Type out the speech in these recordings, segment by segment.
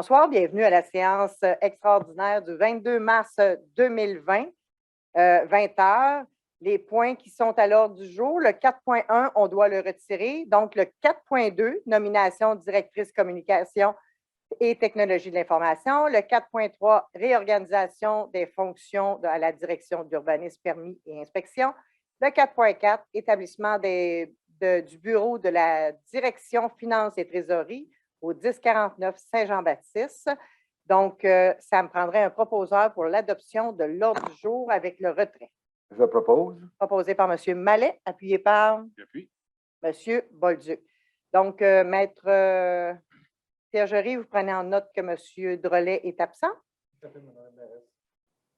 Bonsoir, bienvenue à la séance extraordinaire du 22 mars 2020, 20 h. Les points qui sont à l'ordre du jour, le 4.1, on doit le retirer. Donc, le 4.2, nomination directrice communication et technologie de l'information. Le 4.3, réorganisation des fonctions à la direction de l'urbanisme, permis et inspection. Le 4.4, établissement du bureau de la direction finances et trésorerie au 1049 Saint-Jean-Baptiste. Donc, ça me prendrait un proposeur pour l'adoption de l'ordre du jour avec le retrait. Je propose. Proposé par M. Mallet, appuyé par J'appuie. M. Bolduc. Donc, Maître Fergerie, vous prenez en note que M. Drolet est absent?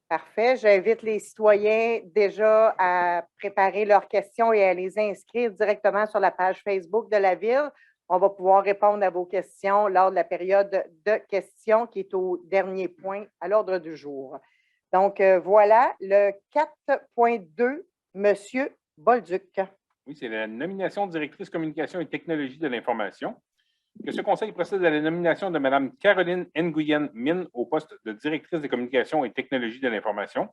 Parfait. J'invite les citoyens déjà à préparer leurs questions et à les inscrire directement sur la page Facebook de la Ville. On va pouvoir répondre à vos questions lors de la période de questions qui est au dernier point à l'ordre du jour. Donc, voilà le 4.2, M. Bolduc. Oui, c'est la nomination directrice communication et technologie de l'information. Que ce conseil procède à la nomination de Mme Caroline Nguyen Min au poste de directrice des communications et technologies de l'information.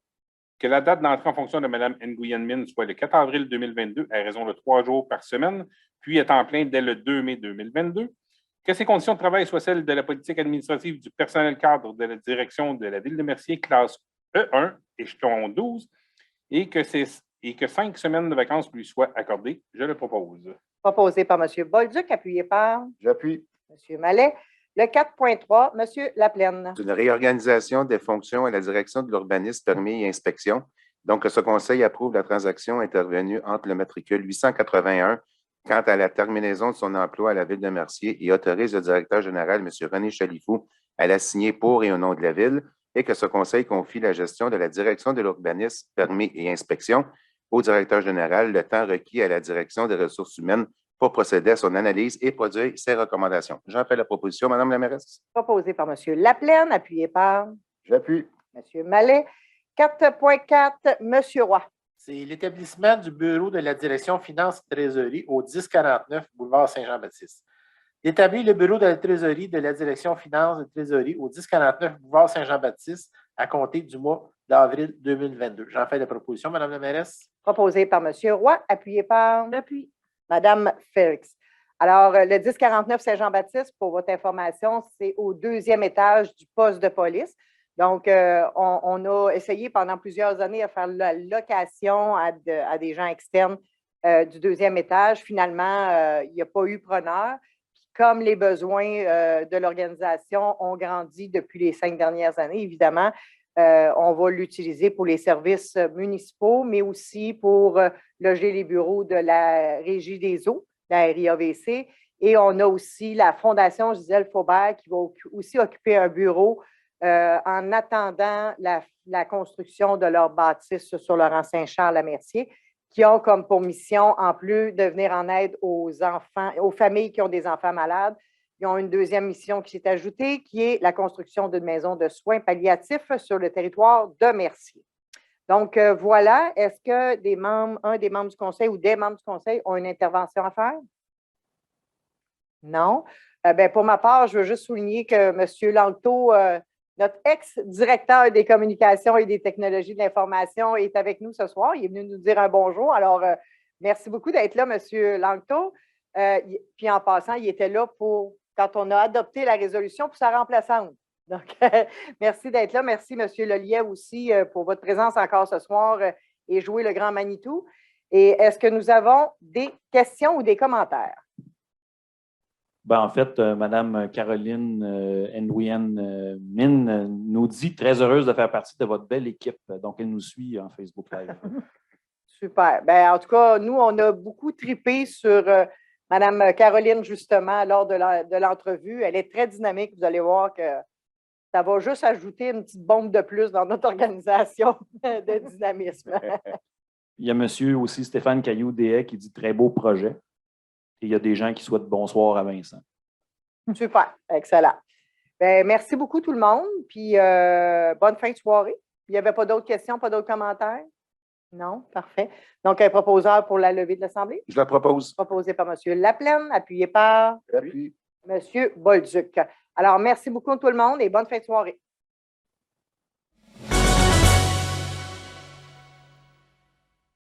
Que la date d'entrée en fonction de Mme Nguyen Min soit le 4 avril 2022 à raison de 3 jours par semaine, puis à temps plein dès le 2 mai 2022. Que ses conditions de travail soient celles de la politique administrative du personnel cadre de la direction de la Ville de Mercier, classe E1, échelon 12, et que 5 semaines de vacances lui soient accordées. Je le propose. Proposé par M. Bolduc, appuyé par J'appuie. M. Mallet. Le 4.3, M. Laplaine. C'est une réorganisation des fonctions à la direction de l'urbanisme, permis et inspection. Donc, ce conseil approuve la transaction intervenue entre le matricule 881 quant à la terminaison de son emploi à la Ville de Mercier et autorise le directeur général, M. René Chalifou, à la signer pour et au nom de la Ville, et que ce conseil confie la gestion de la direction de l'urbanisme, permis et inspection au directeur général, le temps requis à la direction des ressources humaines pour procéder à son analyse et produire ses recommandations. J'en fais la proposition, Mme la mairesse. Proposé par M. Laplaine, appuyé par J'appuie. M. Mallet. 4.4, M. Roy. C'est l'établissement du bureau de la direction finances et trésorerie au 1049 boulevard Saint-Jean-Baptiste. D'établir le bureau de la trésorerie de la direction finances et trésorerie au 1049 boulevard Saint-Jean-Baptiste à compter du mois d'avril 2022. J'en fais la proposition, Mme la mairesse. Proposé par M. Roy, appuyé par Mme Félix. Alors, le 1049 Saint-Jean-Baptiste, pour votre information, c'est au 2e étage du poste de police. Donc, on a essayé pendant plusieurs années à faire la location à des gens externes du 2e étage. Finalement, il n'y a pas eu preneur. Puis, comme les besoins de l'organisation ont grandi depuis les 5 dernières années, évidemment, on va l'utiliser pour les services municipaux, mais aussi pour loger les bureaux de la Régie des eaux, la RIAVC. Et on a aussi la Fondation Gisèle Faubert qui va aussi occuper un bureau en attendant la construction de leur bâtisse sur Laurent-Saint-Charles à Mercier, qui ont comme pour mission, en plus de venir en aide aux enfants, aux familles qui ont des enfants malades, ils ont une deuxième mission qui s'est ajoutée, qui est la construction d'une maison de soins palliatifs sur le territoire de Mercier. Donc, voilà. Est-ce que un des membres du conseil ou des membres du conseil ont une intervention à faire? Non. Pour ma part, je veux juste souligner que M. Langteau, notre ex-directeur des communications et des technologies de l'information, est avec nous ce soir. Il est venu nous dire un bonjour. Alors, merci beaucoup d'être là, M. Langteau. Puis en passant, il était là quand on a adopté la résolution pour sa remplaçante. Donc, merci d'être là. Merci, M. Lelièvre, aussi, pour votre présence encore ce soir et jouer le grand Manitou. Et est-ce que nous avons des questions ou des commentaires? En fait, Mme Caroline Nguyen Min nous dit très heureuse de faire partie de votre belle équipe. Donc, elle nous suit en Facebook Live. Super. En tout cas, nous, on a beaucoup tripé sur Mme Caroline, justement, lors de l'entrevue. Elle est très dynamique. Vous allez voir que ça va juste ajouter une petite bombe de plus dans notre organisation de dynamisme. Il y a monsieur aussi Stéphane Caillou-Déhay qui dit très beau projet. Et il y a des gens qui souhaitent bonsoir à Vincent. Super, excellent. Merci beaucoup tout le monde, puis bonne fin de soirée. Il n'y avait pas d'autres questions, pas d'autres commentaires? Non, parfait. Donc, un proposeur pour la levée de l'Assemblée? Je la propose. Proposé par M. Laplaine, appuyé par J'appuie. M. Bolduc. Alors, merci beaucoup tout le monde et bonne fin de soirée.